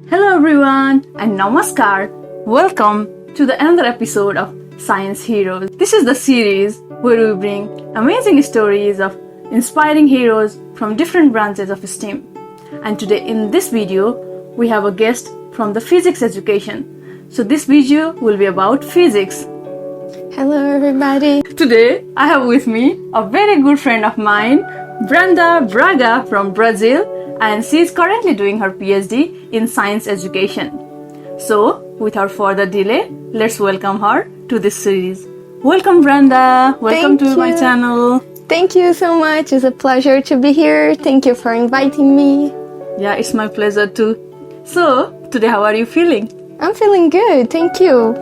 Hello everyone and namaskar. Welcome to the another episode of Science Heroes. This is the series where we bring amazing stories of inspiring heroes from different branches of STEM. And today in this video, we have a guest from the physics education. So this video will be about physics. Hello everybody. Today I have with me a very good friend of mine, Brenda Braga from Brazil, and she is currently doing her PhD in science education. So, without further delay, let's welcome her to this series. Welcome Brenda, welcome to my channel. Thank you so much, it's a pleasure to be here. Thank you for inviting me. Yeah, it's my pleasure too. So, today how are you feeling? I'm feeling good, thank you.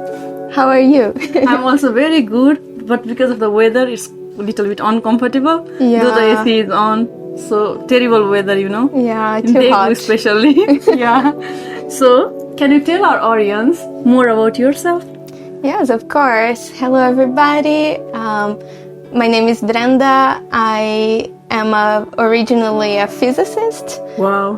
How are you? I'm also very good, but because of the weather, it's a little bit uncomfortable. Yeah. Though the AC is on, so terrible weather, you know. Yeah, in too Daegu hot. especially. Yeah. So, can you tell our audience more about yourself? Yes, of course. Hello everybody. My name is Brenda. I am originally a physicist. Wow.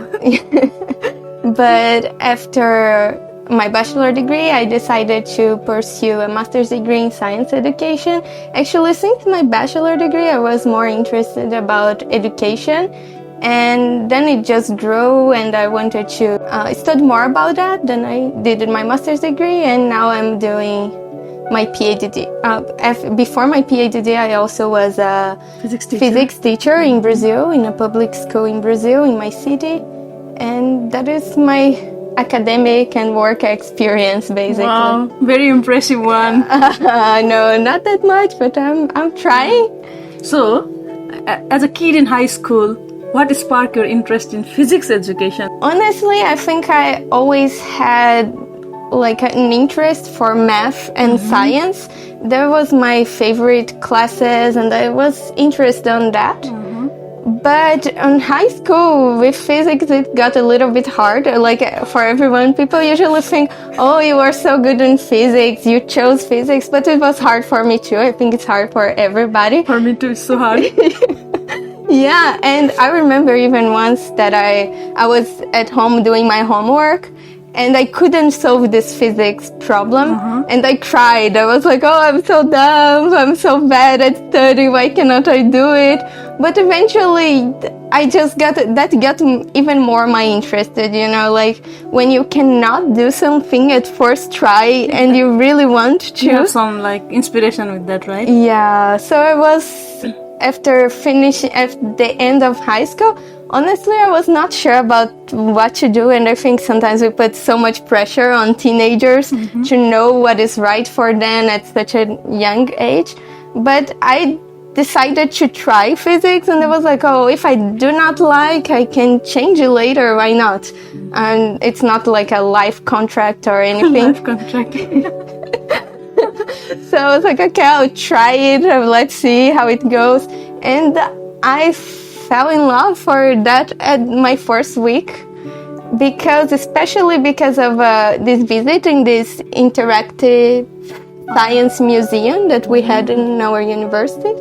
But after my bachelor degree, I decided to pursue a master's degree in science education. Actually, since my bachelor degree, I was more interested about education. And then it just grew and I wanted to study more about that. Then I did my master's degree and now I'm doing my PhD. Before my PhD, I also was a physics teacher in Brazil, in a public school in Brazil, in my city. And that is my academic and work experience, basically. Wow, very impressive one. No, not that much, but I'm trying. So, as a kid in high school, what sparked your interest in physics education? Honestly, I think I always had like an interest for math and science. That was my favorite classes and I was interested in that. But in high school with physics it got a little bit hard. Like for everyone, people usually think, oh, you are so good in physics, you chose physics, but it was hard for me too. I think it's hard for everybody. For me too, it's so hard. Yeah, and I remember even once that I was at home doing my homework and I couldn't solve this physics problem and I cried. I was like, oh, I'm so dumb, I'm so bad at study, why cannot I do it? But eventually I just got even more my interested, you know, like when you cannot do something at first try and you really want to. You have some like inspiration with that, right? Yeah, so I was, after finishing, at the end of high school, honestly, I was not sure about what to do, and I think sometimes we put so much pressure on teenagers to know what is right for them at such a young age. But I decided to try physics, and I was like, oh, if I do not like, I can change it later, why not? And it's not like a life contract or anything. Life contract. So I was like, okay, I'll try it, let's see how it goes. And I fell in love for that at my first week, especially because of this visit in this interactive science museum that we had in our university.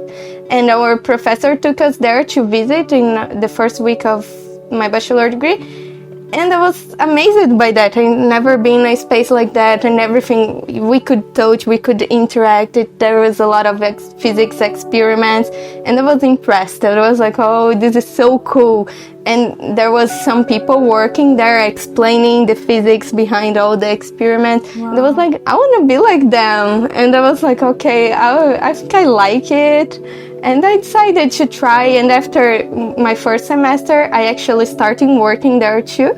And our professor took us there to visit in the first week of my bachelor degree. And I was amazed by that. I'd never been in a space like that, and everything we could touch, we could interact. There was a lot of physics experiments, and I was impressed. I was like, oh, this is so cool. And there was some people working there explaining the physics behind all the experiments. Wow. And I was like, I want to be like them. And I was like, okay, I think I like it. And I decided to try, and after my first semester, I actually started working there too.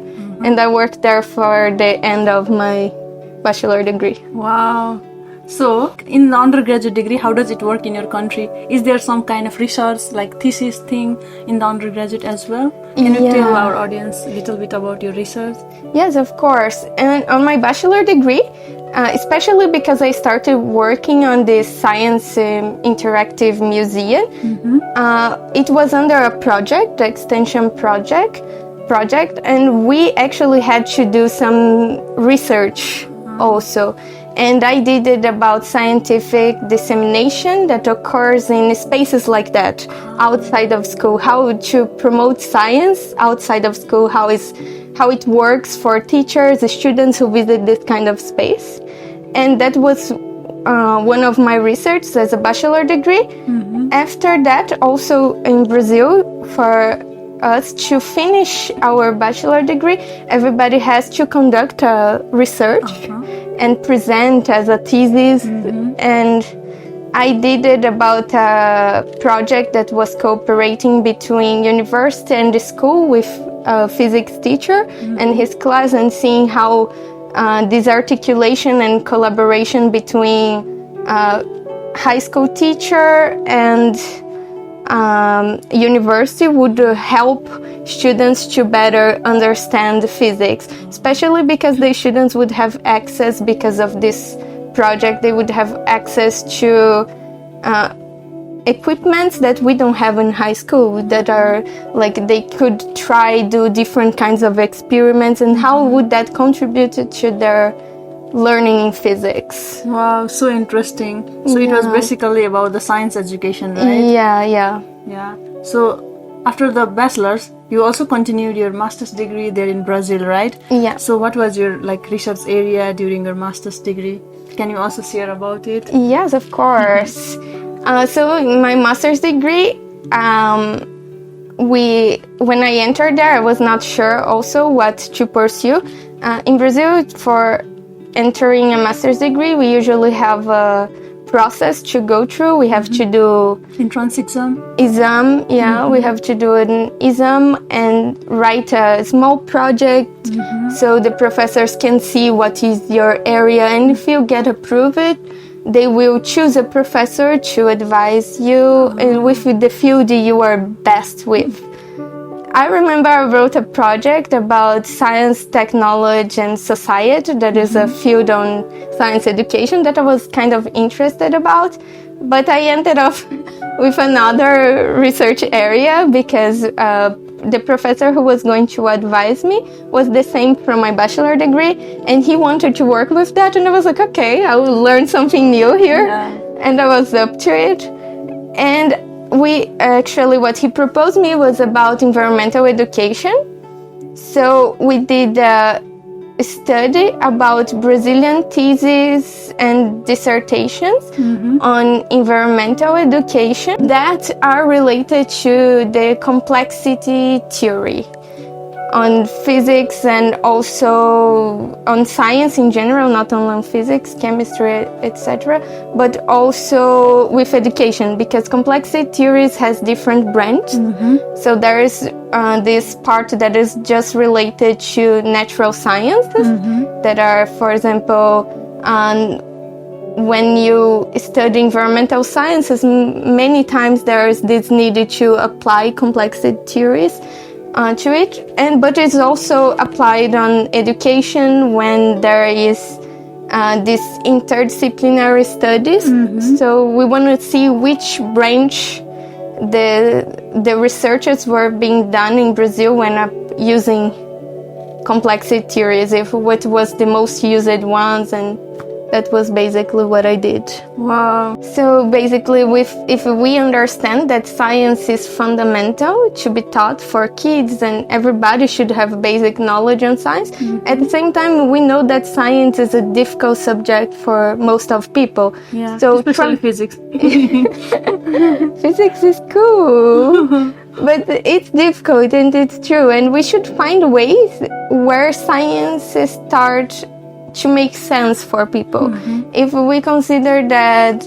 And I worked there for the end of my bachelor degree. Wow. So, in the undergraduate degree, how does it work in your country? Is there some kind of research, like thesis thing in the undergraduate as well? Can you tell our audience a little bit about your research? Yes, of course. And on my bachelor degree, especially because I started working on this science interactive museum, it was under a project, the extension project, and we actually had to do some research also. And I did it about scientific dissemination that occurs in spaces like that, outside of school, how to promote science outside of school, how is how it works for teachers, students who visit this kind of space. And that was one of my research as a bachelor degree. After that, also in Brazil, for us to finish our bachelor degree, everybody has to conduct a research and present as a thesis. And I did it about a project that was cooperating between university and the school with a physics teacher and his class, and seeing how this articulation and collaboration between high school teacher and university would help students to better understand physics, especially because the students would have access, because of this project, they would have access to equipments that we don't have in high school, that are like they could try do different kinds of experiments, and how would that contribute to their learning in physics. Wow, so interesting. So it was basically about the science education, right? Yeah. So after the bachelor's, you also continued your master's degree there in Brazil, right? Yeah. So what was your research area during your master's degree? Can you also share about it? Yes, of course. So in my master's degree, when I entered there, I was not sure also what to pursue. In Brazil, for entering a master's degree, we usually have a process to go through. We have to do entrance exam. We have to do an exam and write a small project, so the professors can see what is your area, and if you get approved, they will choose a professor to advise you with the field you are best with. I remember I wrote a project about science, technology, and society. That is a field on science education that I was kind of interested about. But I ended up with another research area because the professor who was going to advise me was the same from my bachelor degree, and he wanted to work with that. And I was like, okay, I will learn something new here. And I was up to it. And what he proposed me was about environmental education. So we did a study about Brazilian theses and dissertations on environmental education that are related to the complexity theory on physics, and also on science in general, not only on physics, chemistry, etc., but also with education, because complexity theories has different branches. So there is this part that is just related to natural sciences, that are, for example, when you study environmental sciences, many times there is this need to apply complexity theories to it, but it's also applied on education when there is this interdisciplinary studies. So we want to see which branch the researchers were being done in Brazil when using complexity theories, if what was the most used ones, and that was basically what I did. Wow. So basically, if we understand that science is fundamental to be taught for kids, and everybody should have basic knowledge on science, at the same time, we know that science is a difficult subject for most of people. Yeah, so especially physics. Physics is cool. But it's difficult, and it's true. And we should find ways where science starts to make sense for people. If we consider that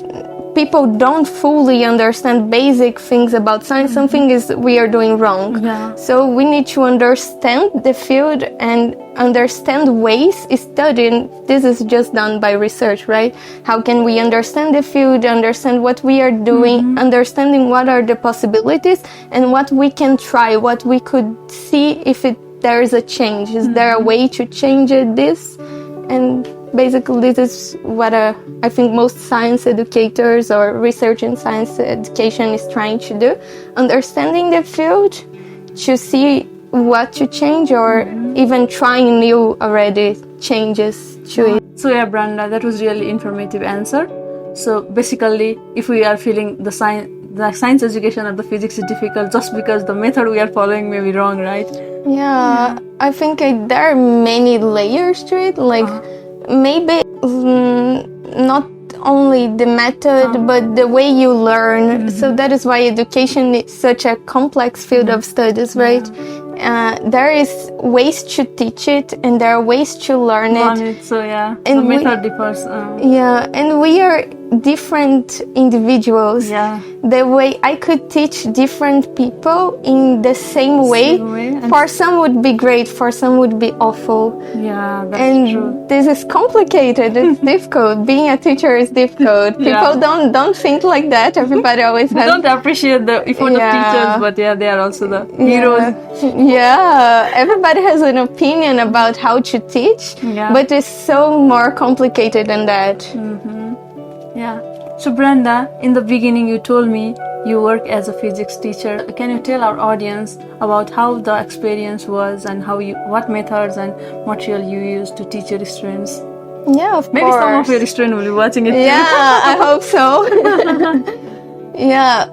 people don't fully understand basic things about science, something is we are doing wrong. So we need to understand the field and understand ways studying. This is just done by research, right? How can we understand the field, understand what we are doing, understanding what are the possibilities and what we can try, what we could see if there is a change. Is there a way to change this? And basically, this is what I think most science educators or research in science education is trying to do. Understanding the field to see what to change, or even trying new already changes to it. So yeah, Brenda, that was really informative answer. So basically, if we are feeling the science education of the physics is difficult just because the method we are following may be wrong, right? Yeah, I think there are many layers to it. Like maybe not only the method, but the way you learn. So that is why education is such a complex field of studies, right? There is ways to teach it, and there are ways to learn it. So yeah, And the method differs. Yeah, and we are different individuals. Yeah. The way I could teach different people in the same way. For some would be great, for some would be awful. Yeah, that's And true. this is complicated. It's difficult. Being a teacher is difficult. People don't think like that. Everybody always We has. don't appreciate the effort of teachers, but yeah, they are also the heroes. Yeah, everybody has an opinion about how to teach, but it's so more complicated than that. Yeah. So Brenda, in the beginning you told me you work as a physics teacher. Can you tell our audience about how the experience was and what methods and material you used to teach your students? Yeah, of Maybe course. some of your students will be watching it Yeah, I hope so. Yeah,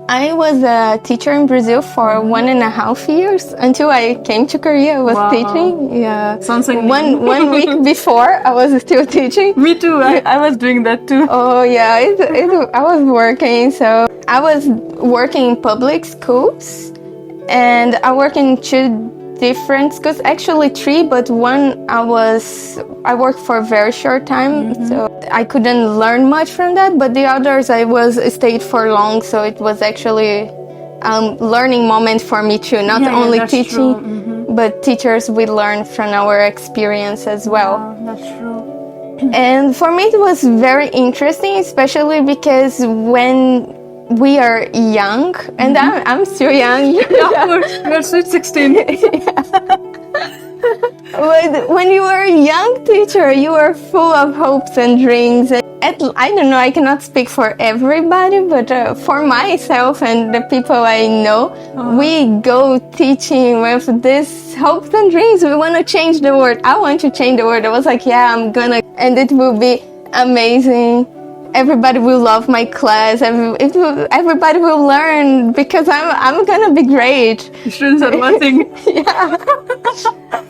I was a teacher in Brazil for 1.5 years until I came to Korea. I was teaching. Yeah, Sounds like one week before I was still teaching. Me too. I was doing that too. Oh yeah, I was working. So I was working in public schools, and I work in 2 different schools, actually 3, but one I worked for a very short time, so I couldn't learn much from that, but the others I stayed for long, so it was actually learning moment for me too, not only teaching, but teachers we learn from our experience as well. That's true. And for me it was very interesting, especially because when we are young, and I'm still young. Yeah, of course. You're sweet 16. But when you are a young teacher, you are full of hopes and dreams. I don't know, I cannot speak for everybody, but for myself and the people I know, we go teaching with this hopes and dreams. We want to change the world. I want to change the world. I was like, yeah, I'm gonna, and it will be amazing. Everybody will love my class. Everybody will learn because I'm gonna be great. Students are watching. Yeah.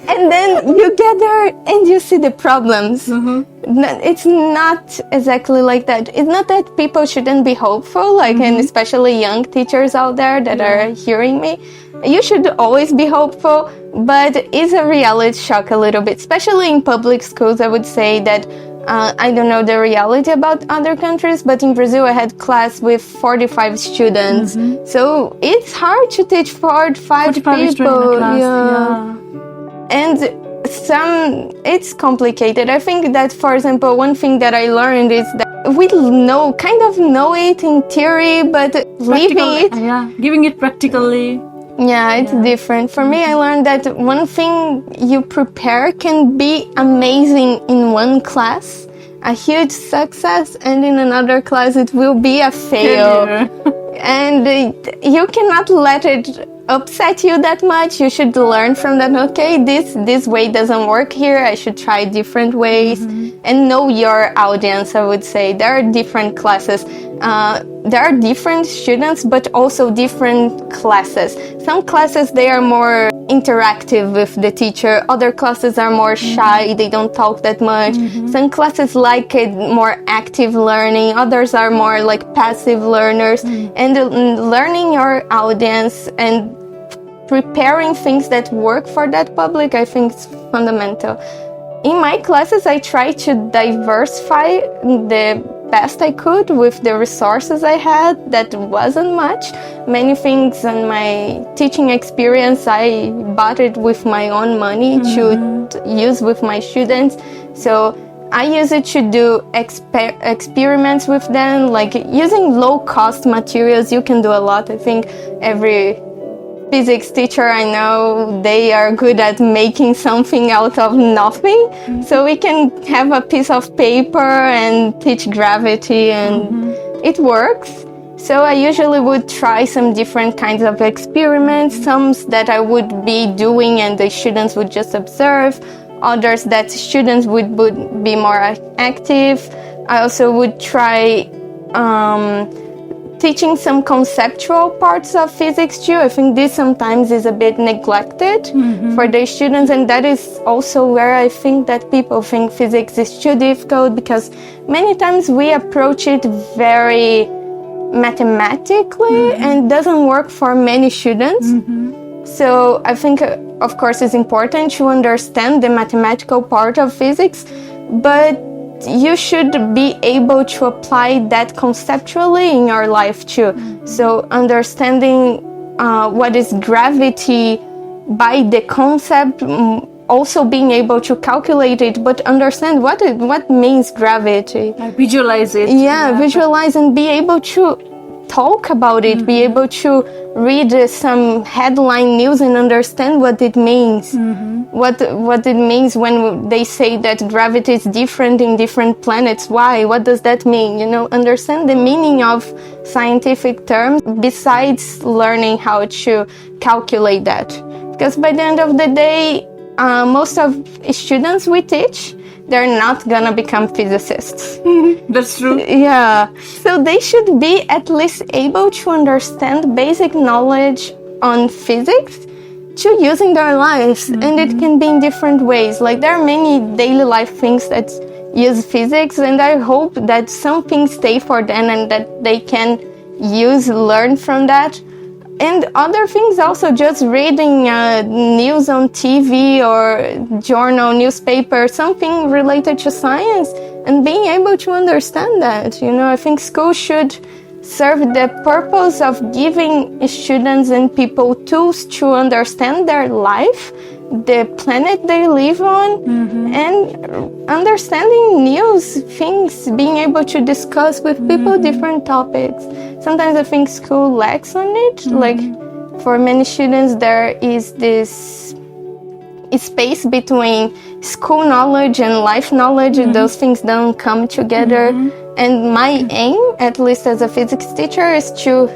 And then you get there and you see the problems. It's not exactly like that. It's not that people shouldn't be hopeful, and especially young teachers out there that are hearing me. You should always be hopeful, but it's a reality shock a little bit, especially in public schools. I would say that I don't know the reality about other countries, but in Brazil I had class with 45 students. So it's hard to teach 45 people. And it's complicated. I think that, for example, one thing that I learned is that we kind of know it in theory, but living it, giving it practically. Yeah, it's different. For me, I learned that one thing you prepare can be amazing in one class, a huge success, and in another class it will be a fail. And you cannot let it upset you that much. You should learn from that. Okay, this way doesn't work here. I should try different ways and know your audience. I would say there are different classes. There are different students, but also different classes. Some classes, they are more interactive with the teacher. Other classes are more shy. They don't talk that much. Some classes like it more active learning. Others are more like passive learners. And learning your audience and preparing things that work for that public, I think is fundamental. In my classes, I try to diversify the best I could with the resources I had. That wasn't much. Many things in my teaching experience, I bought it with my own money to use with my students. So I use it to do experiments with them, like using low-cost materials. You can do a lot. I think every physics teacher I know, they are good at making something out of nothing. So we can have a piece of paper and teach gravity, and it works. So I usually would try some different kinds of experiments, some that I would be doing and the students would just observe, others that students would be more active. I also would try teaching some conceptual parts of physics too. I think this sometimes is a bit neglected for the students, and that is also where I think that people think physics is too difficult, because many times we approach it very mathematically and doesn't work for many students. So I think, of course, it's important to understand the mathematical part of physics, but you should be able to apply that conceptually in your life too. So understanding what is gravity by the concept, also being able to calculate it, but understand what means gravity. Visualize it. Yeah, visualize and be able to talk about it, be able to read some headline news and understand what it means. What it means when they say that gravity is different in different planets. Why? What does that mean? Understand the meaning of scientific terms besides learning how to calculate that. Because by the end of the day, most of students we teach, they're not gonna become physicists. That's true. Yeah. So they should be at least able to understand basic knowledge on physics to use in their lives. And it can be in different ways. Like there are many daily life things that use physics, and I hope that some things stay for them and that they can learn from that. And other things also, just reading news on TV or journal, newspaper, something related to science, and being able to understand that. I think school should serve the purpose of giving students and people tools to understand their life, the planet they live on, and understanding news, things, being able to discuss with people different topics. Sometimes I think school lacks on it. Like for many students, there is this space between school knowledge and life knowledge, and those things don't come together. And my aim, at least as a physics teacher, is to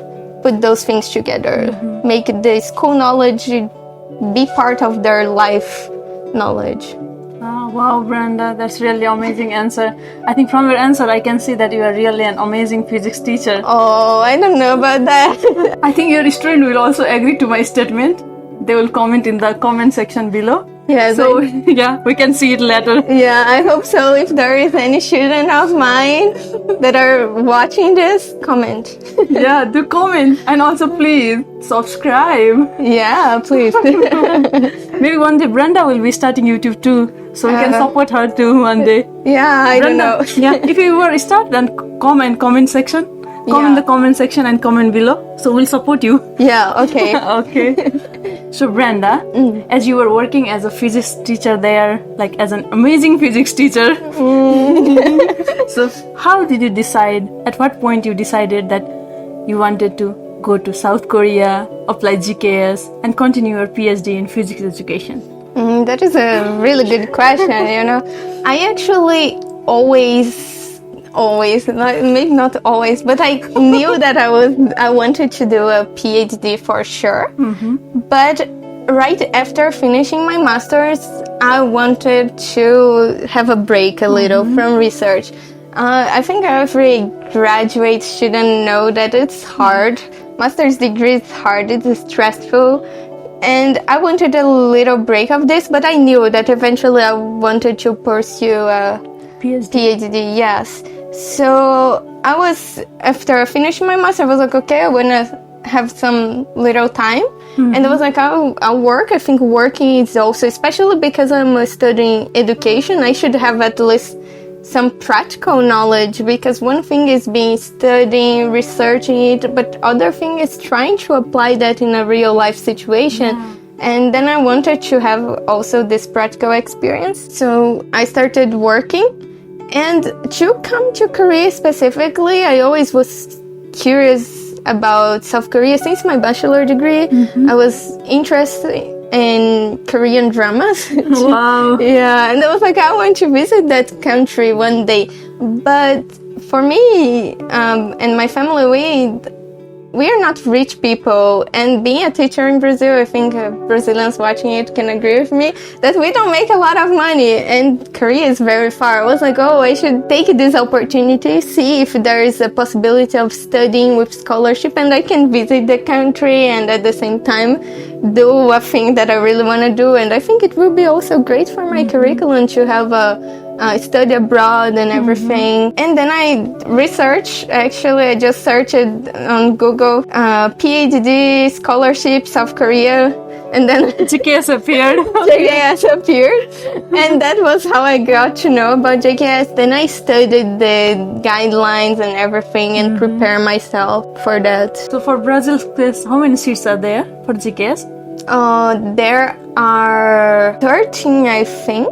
put those things together, make the school knowledge be part of their life knowledge. Oh, wow, Brenda, that's really amazing answer. I think from your answer, I can see that you are really an amazing physics teacher. Oh, I don't know about that. I think your student will also agree to my statement. They will comment in the comment section below. Yes. So, yeah, we can see it later. Yeah, I hope so. If there is any student of mine that are watching this, comment. Yeah, do comment. And also, please, subscribe. Yeah, please. Maybe one day Brenda will be starting YouTube too. So we can support her too one day. Yeah, I don't know. Yeah, if you were start, then comment section. Comment the comment section and comment below. So we'll support you. Yeah, okay. Okay. So Brenda, as you were working as a physics teacher there, like as an amazing physics teacher, so how did you decide, at what point you decided that you wanted to go to South Korea, apply GKS, and continue your PhD in physics education? That is a really good question, I actually maybe not always, but I knew that I wanted to do a PhD for sure. But right after finishing my master's, I wanted to have a break a little from research. I think every graduate student know that it's hard. Master's degree is hard, it's stressful. And I wanted a little break of this, but I knew that eventually I wanted to pursue a PhD, yes. So after finishing my master, I was like, okay, I want to have some little time. And I was like, I'll work. I think working is also, especially because I'm studying education, I should have at least some practical knowledge, because one thing is studying, researching it, but other thing is trying to apply that in a real life situation. And then I wanted to have also this practical experience. So I started working. And to come to Korea specifically, I always was curious about South Korea since my bachelor degree. I was interested in Korean dramas. Wow. Yeah, and I was like, I want to visit that country one day. But for me and my family, we are not rich people, and being a teacher in Brazil, I think Brazilians watching it can agree with me that we don't make a lot of money, and Korea is very far. I was like, oh, I should take this opportunity, see if there is a possibility of studying with scholarship, and I can visit the country and at the same time do a thing that I really want to do. And I think it will be also great for my curriculum to have a study abroad and everything. And then I researched, actually, I just searched on Google, Ph.D. scholarship, South Korea. And then GKS appeared. GKS appeared. And that was how I got to know about GKS. Then I studied the guidelines and everything and prepared myself for that. So for Brazil's case, how many seats are there for GKS? There are 13, I think.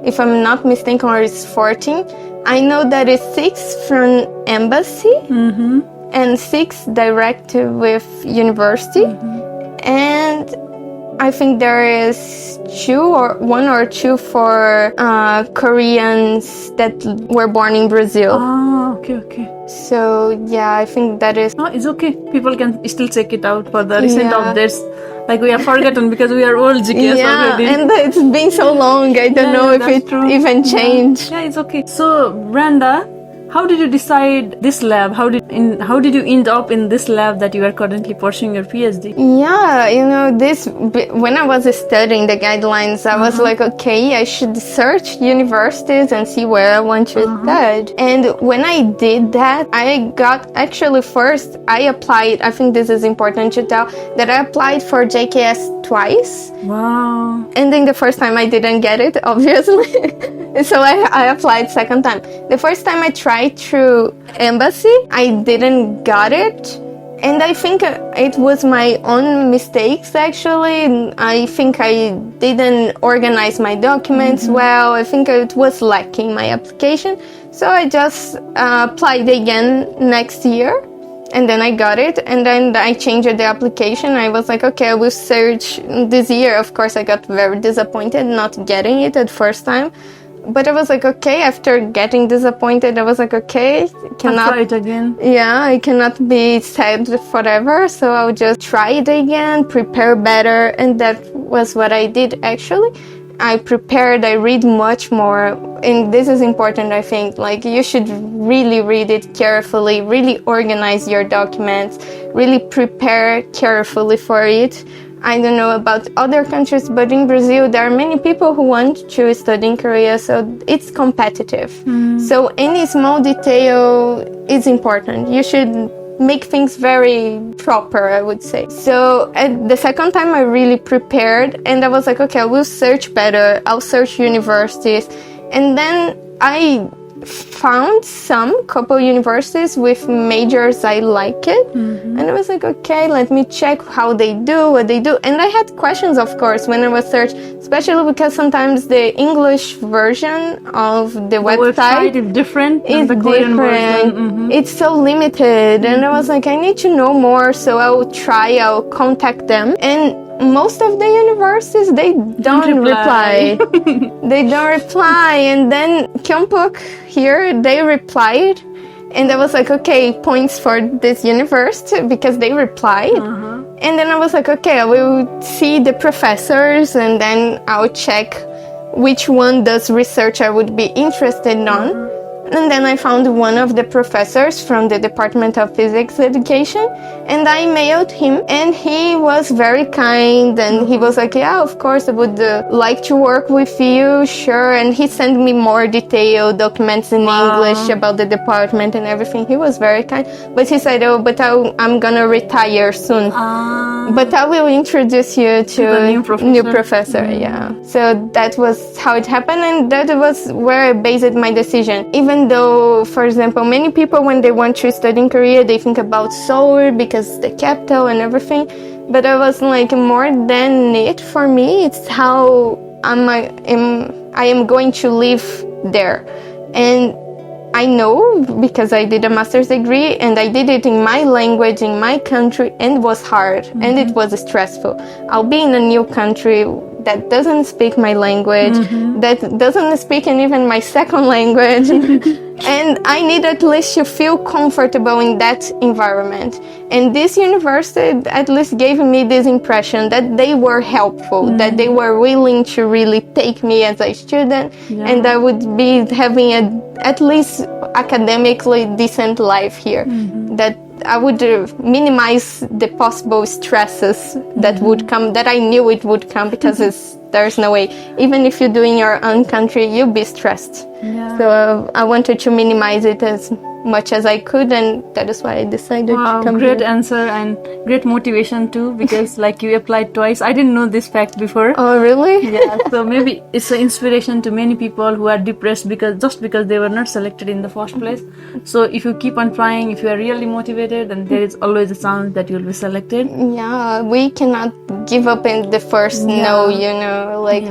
If I'm not mistaken, or it's 14. I know that it's 6 from embassy and 6 direct with university. And I think there is 1 or 2 for Koreans that were born in Brazil. Ah, okay. So yeah, I think that is... Oh, it's okay. People can still check it out for the recent updates. Like we have forgotten because we are old GKS already. And it's been so long. I don't know if it even changed. Yeah, it's okay. So Brenda, how did you decide this lab? How did you end up in this lab that you are currently pursuing your PhD? Yeah, when I was studying the guidelines, I was like, okay, I should search universities and see where I want to study. And when I did that, I got, actually first, I applied, I think this is important to tell, that I applied for JKS twice. Wow. And then the first time I didn't get it, obviously. So I applied second time. The first time I tried through embassy, I didn't got it. And I think it was my own mistakes, actually. I think I didn't organize my documents well. I think it was lacking my application. So I just applied again next year. And then I got it, and then I changed the application. I was like, okay, I will search this year. Of course, I got very disappointed not getting it at first time. But I was like, okay, after getting disappointed, I was like, okay, I'll try it again. Yeah, I cannot be sad forever, so I'll just try it again, prepare better, and that was what I did actually. I prepared, I read much more, and this is important, I think. Like, you should really read it carefully, really organize your documents, really prepare carefully for it. I don't know about other countries, but in Brazil, there are many people who want to study in Korea, so it's competitive. So any small detail is important. You should make things very proper, I would say. So at the second time, I really prepared, and I was like, okay, I will search better. I'll search universities. And then I found couple universities with majors I like it, and I was like, okay, let me check how they do, what they do. And I had questions, of course, when I was searching, especially because sometimes the English version of the website is different than the Korean version. It's so limited, and I was like, I need to know more, so I'll contact them. And most of the universities, they don't reply. They don't reply. And then Kyungpook here, they replied. And I was like, okay, points for this university because they replied. And then I was like, okay, I will see the professors and then I'll check which one does research I would be interested on. And then I found one of the professors from the Department of Physics Education, and I mailed him, and he was very kind, and he was like, yeah, of course, I would like to work with you, sure. And he sent me more detailed documents in English about the department and everything. He was very kind, but he said, oh, but I'm gonna retire soon. But I will introduce you to a new professor. Yeah. So that was how it happened, and that was where I based my decision. Even though, for example, many people, when they want to study in Korea, they think about Seoul because the capital and everything. But I was like, more than it for me, it's how I am going to live there. And I know because I did a master's degree and I did it in my language, in my country, and it was hard and it was stressful. I'll be in a new country. that doesn't speak my language, that doesn't speak even my second language. And I need at least to feel comfortable in that environment. And this university at least gave me this impression that they were helpful, that they were willing to really take me as a student, and I would be having at least academically decent life here. That I would minimize the possible stresses that would come, that I knew it would come, because there's no way. Even if you do in your own country, you'll be stressed. So I wanted to minimize it as much as I could, and that is why I decided to come great here. answer and great motivation too, because like you applied twice. I didn't know this fact before. Oh, really? Yeah, so maybe it's an inspiration to many people who are depressed because they were not selected in the first place. So if you keep on trying, if you are really motivated, then there is always a chance that you'll be selected. Yeah, we cannot give up in the first no, you know, like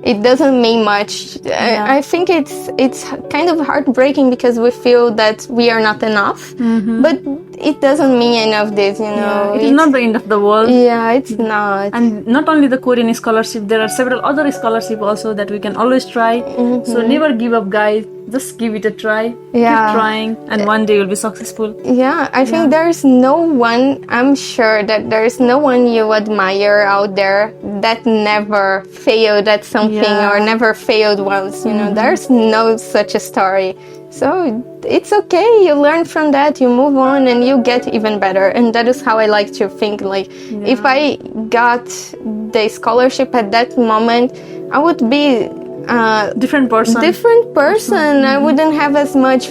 it doesn't mean much. I think it's kind of heartbreaking because we feel that we are not enough, but it doesn't mean any of this, you know. It is not the end of the world. Yeah, it's not. And not only the Korean scholarship, there are several other scholarships also that we can always try. So never give up, guys. Just give it a try. Keep trying, and one day you'll be successful. Yeah, I think there's no one, I'm sure that there's no one you admire out there that never failed at something or never failed once, you know. There's no such a story. So it's okay, you learn from that, you move on, and you get even better. And that is how I like to think. Like, if I got the scholarship at that moment, I would be different person. I wouldn't have as much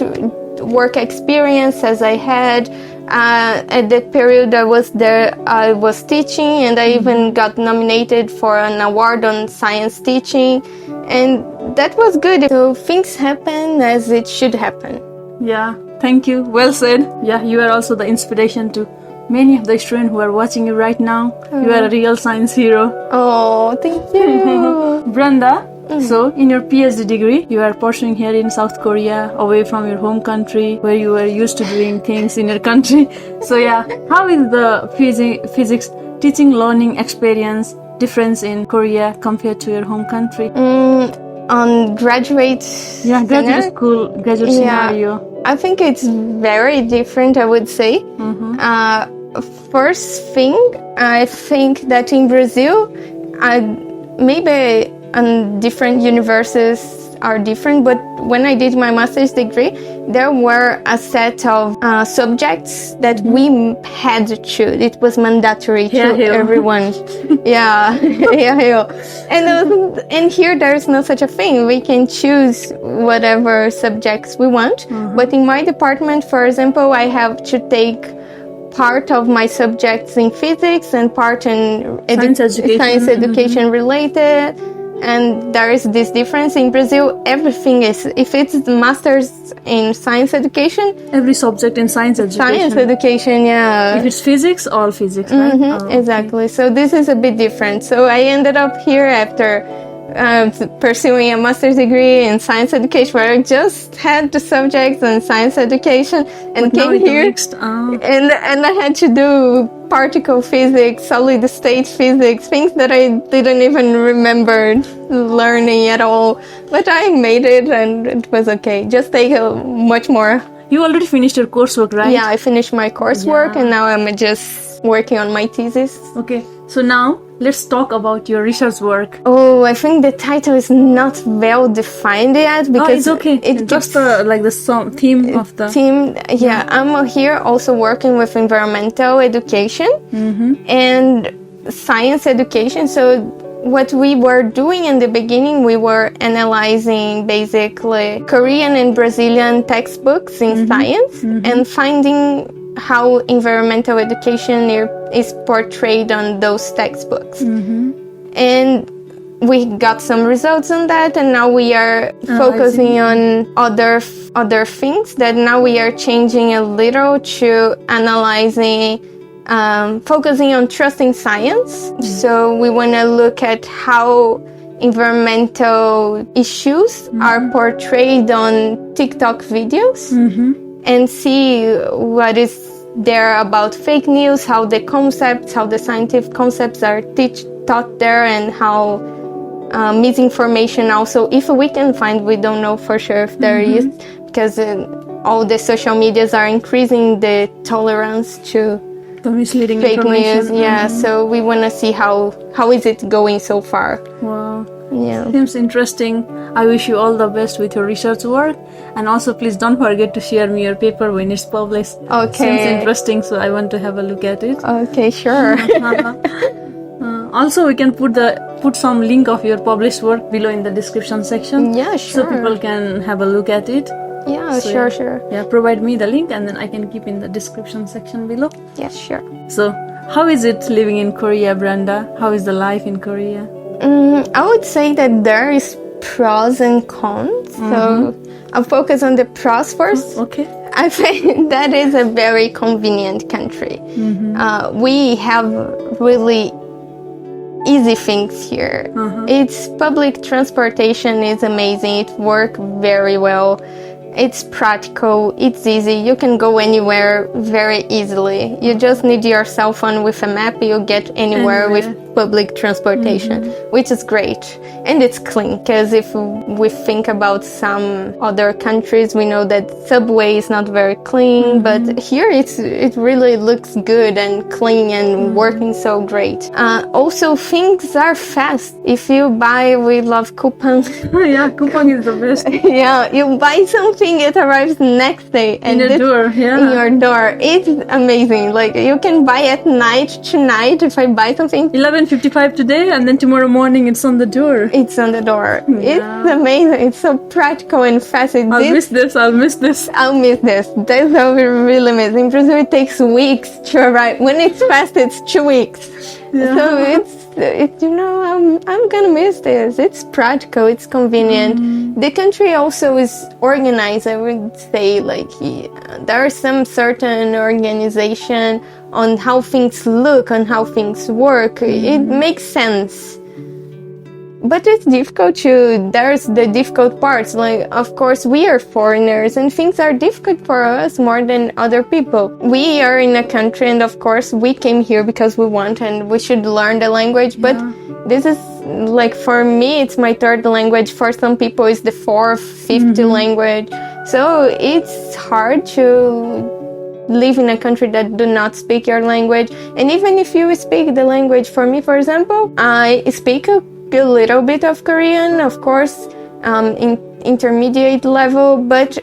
work experience as I had. At that period I was there, I was teaching, and I even got nominated for an award on science teaching, and that was good. So things happen as it should happen. Yeah, thank you. Well said. Yeah, you are also the inspiration to many of the students who are watching you right now. You are a real science hero. Oh, thank you. Brenda, so in your PhD degree, you are pursuing here in South Korea, away from your home country, where you were used to doing things in your country. So yeah, how is the physics teaching learning experience difference in Korea compared to your home country? On graduate scenario. I think it's very different, I would say. First thing, I think that in Brazil, maybe different universities are different, but when I did my master's degree, there were a set of subjects that we had to choose. It was mandatory to everyone. And here there's no such a thing. We can choose whatever subjects we want. But in my department, for example, I have to take part of my subjects in physics and part in science education related. And there is this difference. In Brazil, everything is, if it's the master's in science education, every subject in science education, if it's physics, all physics, right? Exactly. So this is a bit different. So I ended up here after pursuing a master's degree in science education, where I just had the subjects in science education, and came here and I had to do particle physics, solid state physics, things that I didn't even remember learning at all. But I made it, and it was okay. Just take much more. You already finished your coursework, right? Yeah, I finished my coursework, and now I'm just working on my thesis. Okay, so now let's talk about your research work. Oh, I think the title is not well defined yet, because it's okay. It's just the theme of the theme. Yeah, I'm here also working with environmental education and science education. So what we were doing in the beginning, we were analyzing basically Korean and Brazilian textbooks in science and finding how environmental education is portrayed on those textbooks. And we got some results on that, and now we are focusing on other things that now we are changing a little to analyzing, focusing on trusting science. So we want to look at how environmental issues are portrayed on TikTok videos and see what is there about fake news, how the scientific concepts are taught there and how misinformation also, if we can find, we don't know for sure if there is, because all the social medias are increasing the tolerance to the misleading fake information. news. Yeah, so we want to see how is it going so far. Wow. Yeah. Seems interesting. I wish you all the best with your research work, and also please don't forget to share me your paper when it's published. Okay. Seems interesting, so I want to have a look at it. Okay, sure. Also, we can put some link of your published work below in the description section. Yeah, sure. So people can have a look at it. Yeah, So, sure. Yeah, provide me the link and then I can keep in the description section below. Yeah, sure. So, how is it living in Korea, Brenda? How is the life in Korea? I would say that there is pros and cons. So I'll focus on the pros first. Okay. I think that is a very convenient country. We have really easy things here. Its public transportation is amazing. It works very well. It's practical, it's easy, you can go anywhere very easily. You just need your cell phone with a map, you get anywhere with public transportation, which is great. And it's clean, because if we think about some other countries, we know that subway is not very clean, but here it really looks good and clean and working so great. Also, things are fast. If you buy, we love coupons. Yeah, coupon is the best. Yeah, you buy something, it arrives next day and In your door. It's amazing. Like, you can buy at night tonight. If I buy something, 11:55 today, and then tomorrow morning it's on the door. it's on the door. It's amazing. It's so practical and fast. I'll miss this. I'll miss this. That's how we really miss. In Brazil, it takes weeks to arrive. When it's fast, it's 2 weeks. Yeah. So I'm gonna miss this. It's practical. It's convenient. The country also is organized. I would say, like, there are some certain organization on how things look, on how things work. It makes sense. But it's difficult there's the difficult parts. Like, of course, we are foreigners and things are difficult for us more than other people. We are in a country and of course we came here because we want and we should learn the language. But this is, like, for me, it's my third language. For some people, it's the fourth, fifth language. So it's hard to live in a country that do not speak your language. And even if you speak the language, for me, for example, I speak a little bit of Korean, of course, in intermediate level, but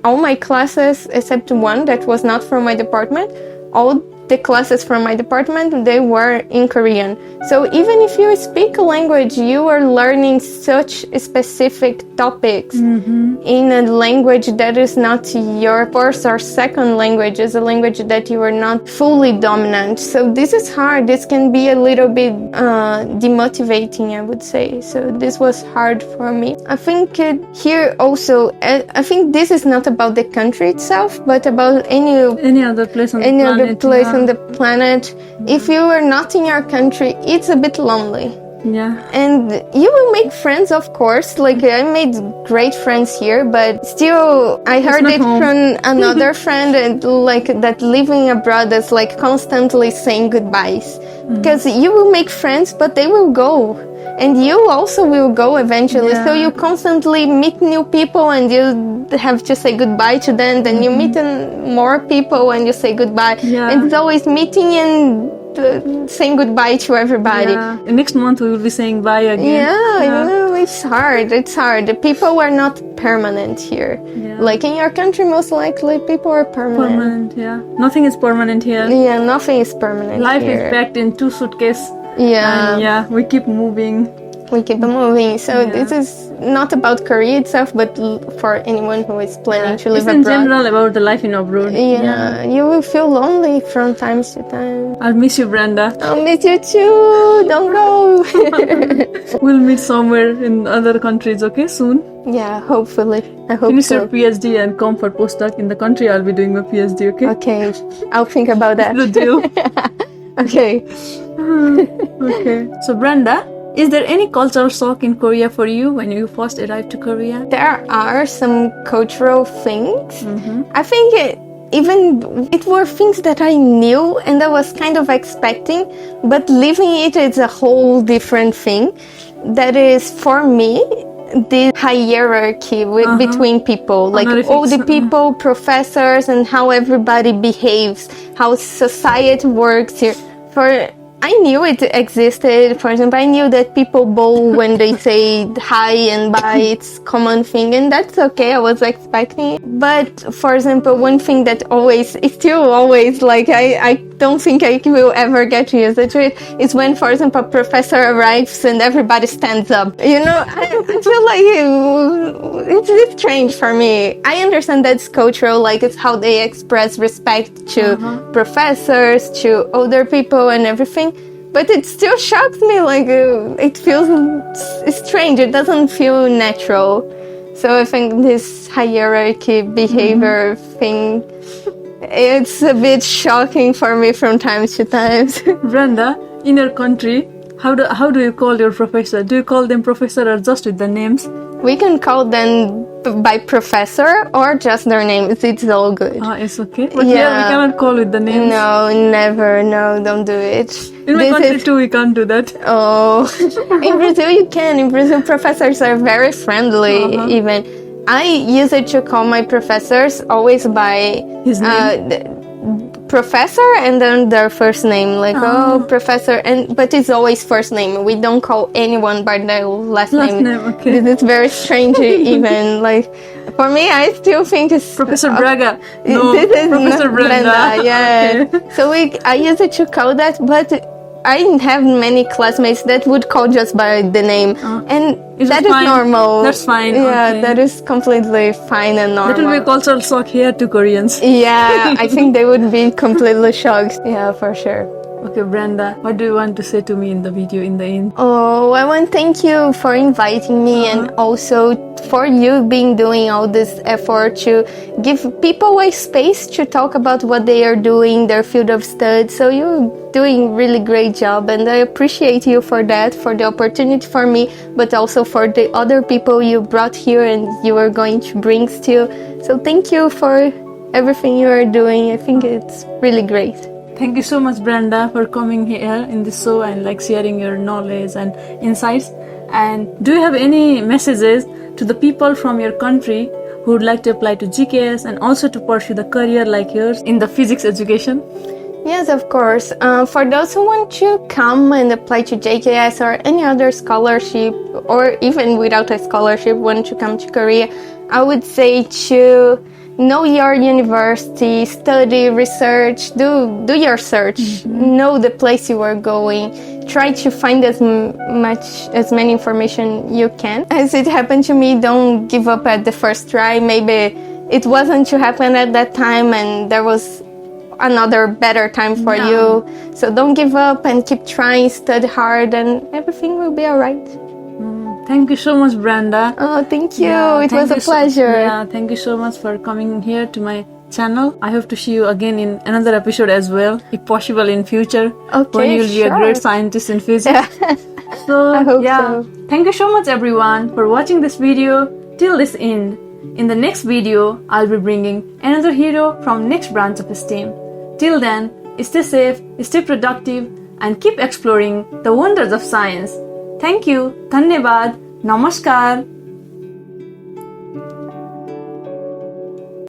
all my classes, except one that was not from my department, all the classes from my department, they were in Korean. So even if you speak a language, you are learning such specific topics in a language that is not your first or second language, is a language that you are not fully dominant. So this is hard. This can be a little bit demotivating, I would say. So this was hard for me. I think here also, I think this is not about the country itself, but about any other place on the planet. If you are not in your country, it's a bit lonely. Yeah. And you will make friends, of course. Like, I made great friends here, but still, I heard it from another friend and, like, that living abroad is like constantly saying goodbyes. Because you will make friends, but they will go. And you also will go eventually. So you constantly meet new people and you have to say goodbye to them. Then you meet more people and you say goodbye. Yeah. And it's always meeting and saying goodbye to everybody. Yeah. Next month we will be saying bye again. Yeah, it's hard. It's hard. The people are not permanent here. Yeah. Like in your country, most likely people are permanent. Yeah. Nothing is permanent here. Yeah, nothing is permanent Life here. is packed in 2 suitcases. Yeah. And we keep moving. We keep moving. So this is not about Korea itself, but for anyone who is planning to live it's in abroad. general about the life in abroad. Yeah, you will feel lonely from time to time. I'll miss you, Brenda. I'll miss you too. Don't go. We'll meet somewhere in other countries, okay, soon. Yeah, hopefully. I hope Finish so. your PhD and come for postdoc in the country. I'll be doing my PhD, okay? Okay, I'll think about that. The deal. Okay. Okay. So, Brenda, is there any cultural shock in Korea for you when you first arrived to Korea? There are some cultural things. I think even it were things that I knew and I was kind of expecting, but living it is a whole different thing. That is, for me, the hierarchy between people, like all the people, professors, and how everybody behaves, how society works here. I knew it existed. For example, I knew that people bow when they say hi and bye. It's a common thing, and that's okay. I was expecting it. But, for example, one thing that it's still always, like, I don't think I will ever get used to it, is when, for example, a professor arrives and everybody stands up. You know, I feel like it's strange for me. I understand that's cultural, like it's how they express respect to professors, to older people and everything. But it still shocks me, like it feels strange. It doesn't feel natural. So I think this hierarchy behavior thing, it's a bit shocking for me from time to time. Brenda, in your country, how do you call your professor? Do you call them professor or just with the names? We can call them by professor or just their names. It's all good. It's okay. But we cannot call with the names. No, never. No, don't do it. In my country too, we can't do that. Oh, in Brazil you can. In Brazil, professors are very friendly. Even I use it to call my professors always by his name. Professor and then their first name, like professor, but it's always first name. We don't call anyone by their last name. Okay. It's very strange. Even like for me, I still think it's Professor Braga. No, this is Professor Brenda. Yeah. Okay. So I use it to call that, but I have many classmates that would call just by the name, and that is normal. That's fine. Yeah, okay. that is completely fine and normal. That will be a cultural shock here to Koreans. Yeah, I think they would be completely shocked. Yeah, for sure. Okay, Brenda, what do you want to say to me in the video in the end? Oh, I want to thank you for inviting me and also for you doing all this effort to give people a space to talk about what they are doing, their field of study. So you're doing really great job, and I appreciate you for that, for the opportunity for me, but also for the other people you brought here and you are going to bring still. So thank you for everything you are doing. I think it's really great. Thank you so much, Brenda, for coming here in this show and like sharing your knowledge and insights. And do you have any messages to the people from your country who would like to apply to GKS and also to pursue the career like yours in the physics education? Yes, of course. For those who want to come and apply to JKS or any other scholarship, or even without a scholarship, want to come to Korea, I would say to know your university, study, research, do your search, know the place you are going, try to find as many information you can. As it happened to me, don't give up at the first try. Maybe it wasn't to happen at that time and there was another better time for you. So don't give up and keep trying, study hard, and everything will be alright. Thank you so much, Brenda. Oh, thank you. It was a pleasure. Thank you so much for coming here to my channel. I hope to see you again in another episode as well, if possible in future. Okay, when you'll be a great scientist in physics. So, I hope so. Thank you so much, everyone, for watching this video till this end. In the next video, I'll be bringing another hero from next branch of STEM. Till then, stay safe, stay productive, and keep exploring the wonders of science. Thank you. Dhanyavad. Namaskar.